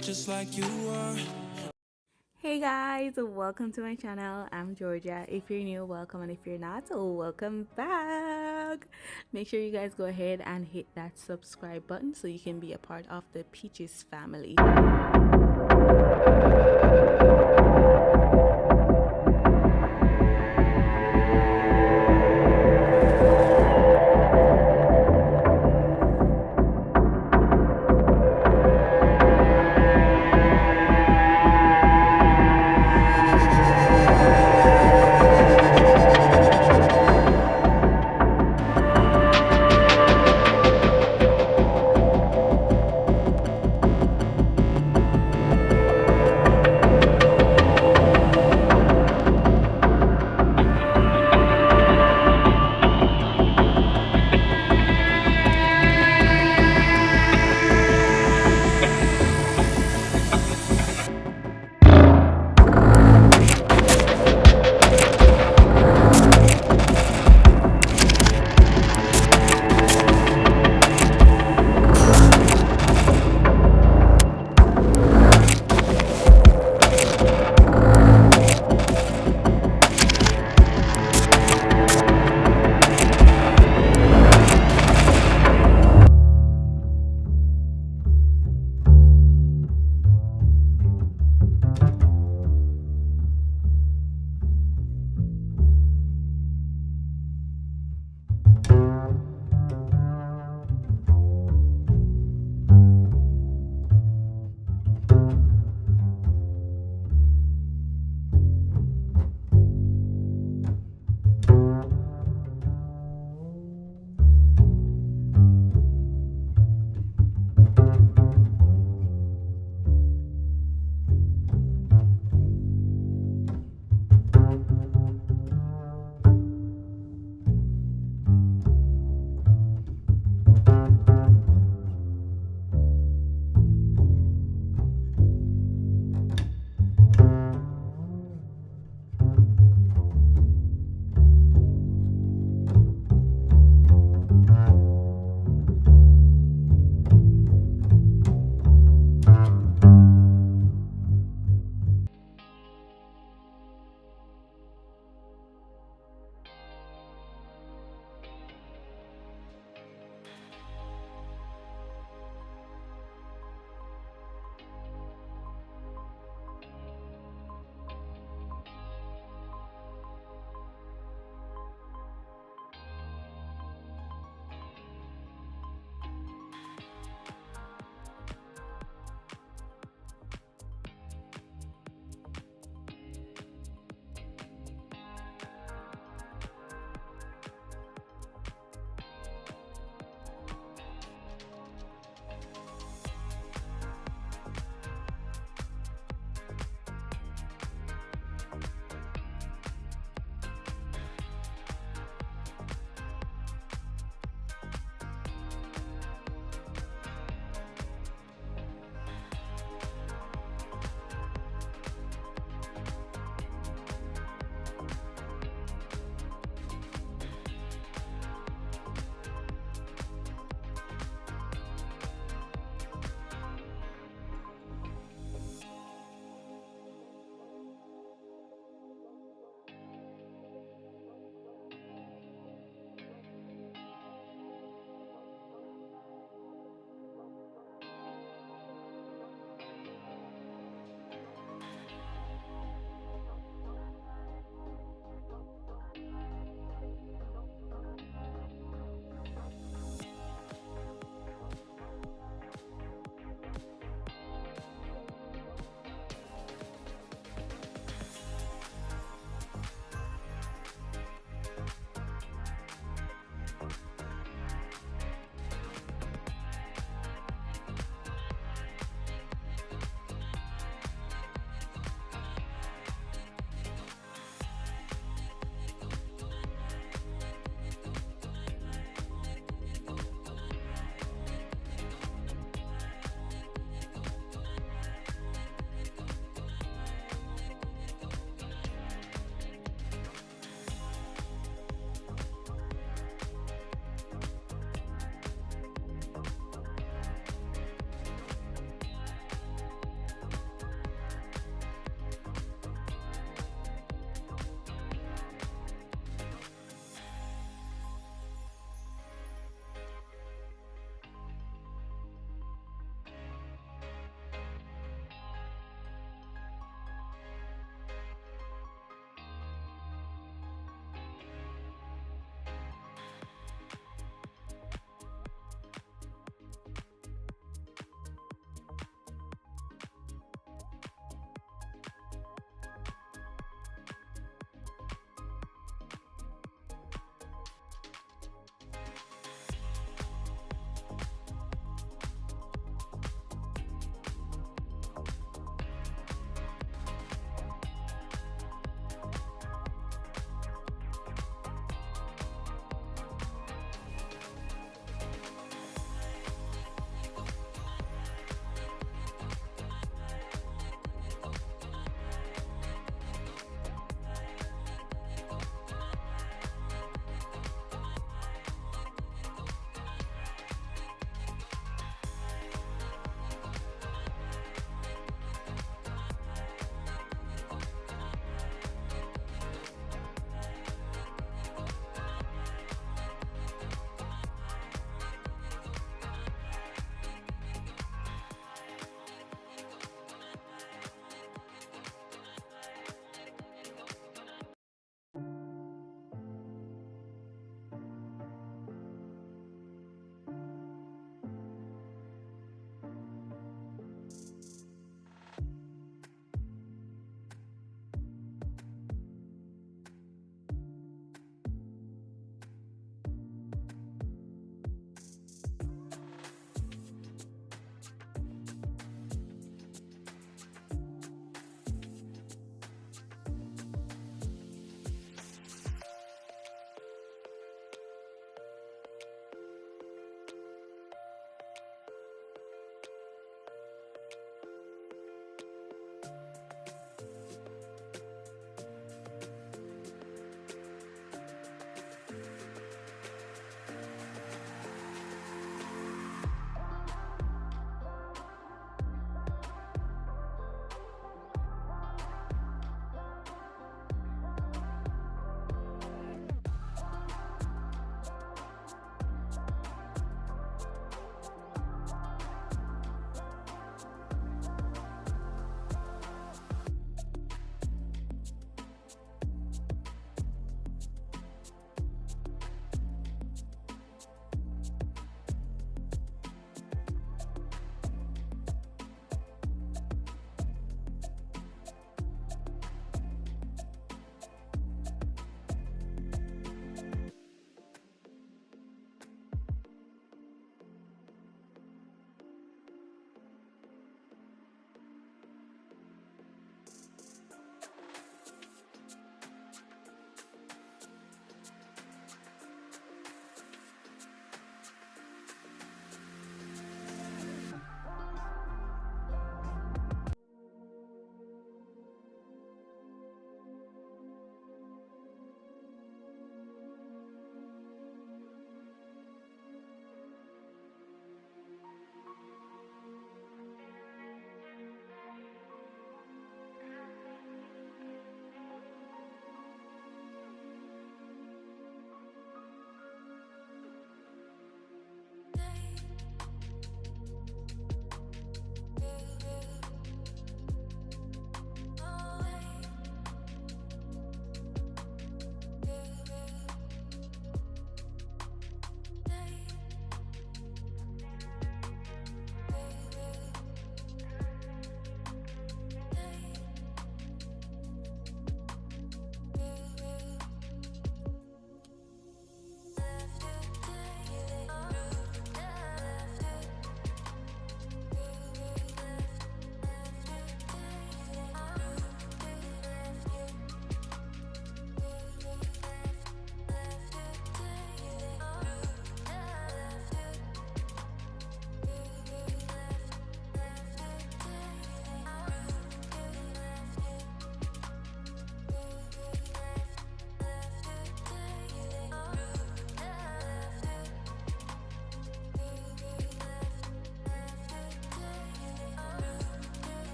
just like you are. Hey guys, welcome to my channel. I'm Georgia. If you're new, welcome, and if you're not, welcome back. Make sure you guys go ahead and hit that subscribe button so you can be a part of the Peaches family.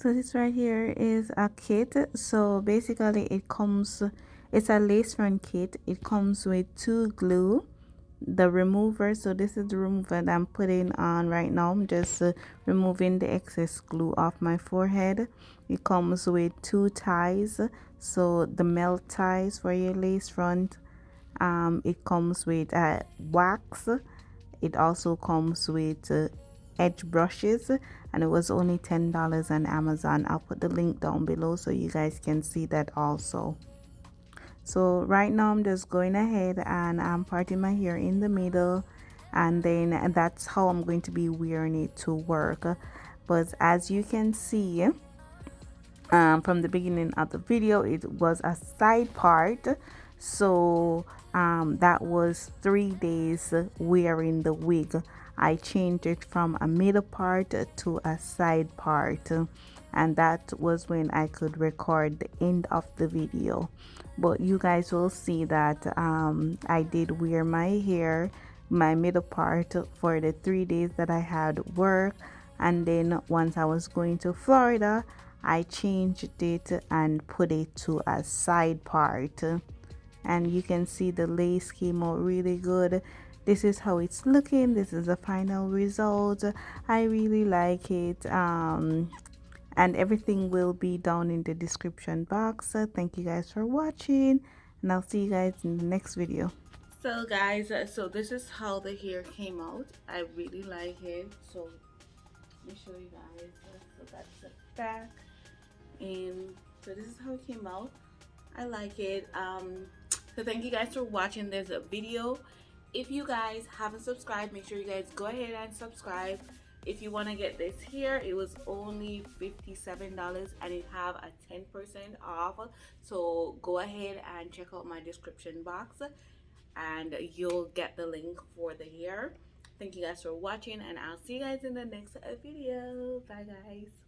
So this right here is a kit. So basically it comes, it's a lace front kit. It comes with two glue, the remover. So this is the remover that I'm putting on right now. I'm just removing the excess glue off my forehead. It comes with two ties, so the melt ties for your lace front. It comes with wax. It also comes with edge brushes, and it was only $10 on Amazon. I'll put the link down below so you guys can see that also. So right now I'm just going ahead and I'm parting my hair in the middle, and then that's how I'm going to be wearing it to work. But as you can see, from the beginning of the video, it was a side part. So that was 3 days wearing the wig. I changed it from a middle part to a side part, and that was when I could record the end of the video. But you guys will see that I did wear my hair, my middle part, for the 3 days that I had work. And then once I was going to Florida, I changed it and put it to a side part, and you can see the lace came out really good. This is how it's looking. This is the final result. I really like it. And everything will be down in the description box. Thank you guys for watching, and I'll see you guys in the next video. So guys, so this is how the hair came out. I really like it. So let me show you guys. So that's the back, and so this is how it came out. I like it. So thank you guys for watching this video. If you guys haven't subscribed, make sure you guys go ahead and subscribe. If you want to get this here, it was only $57 and it have a 10% off. So go ahead and check out my description box and you'll get the link for the hair. Thank you guys for watching, and I'll see you guys in the next video. Bye guys.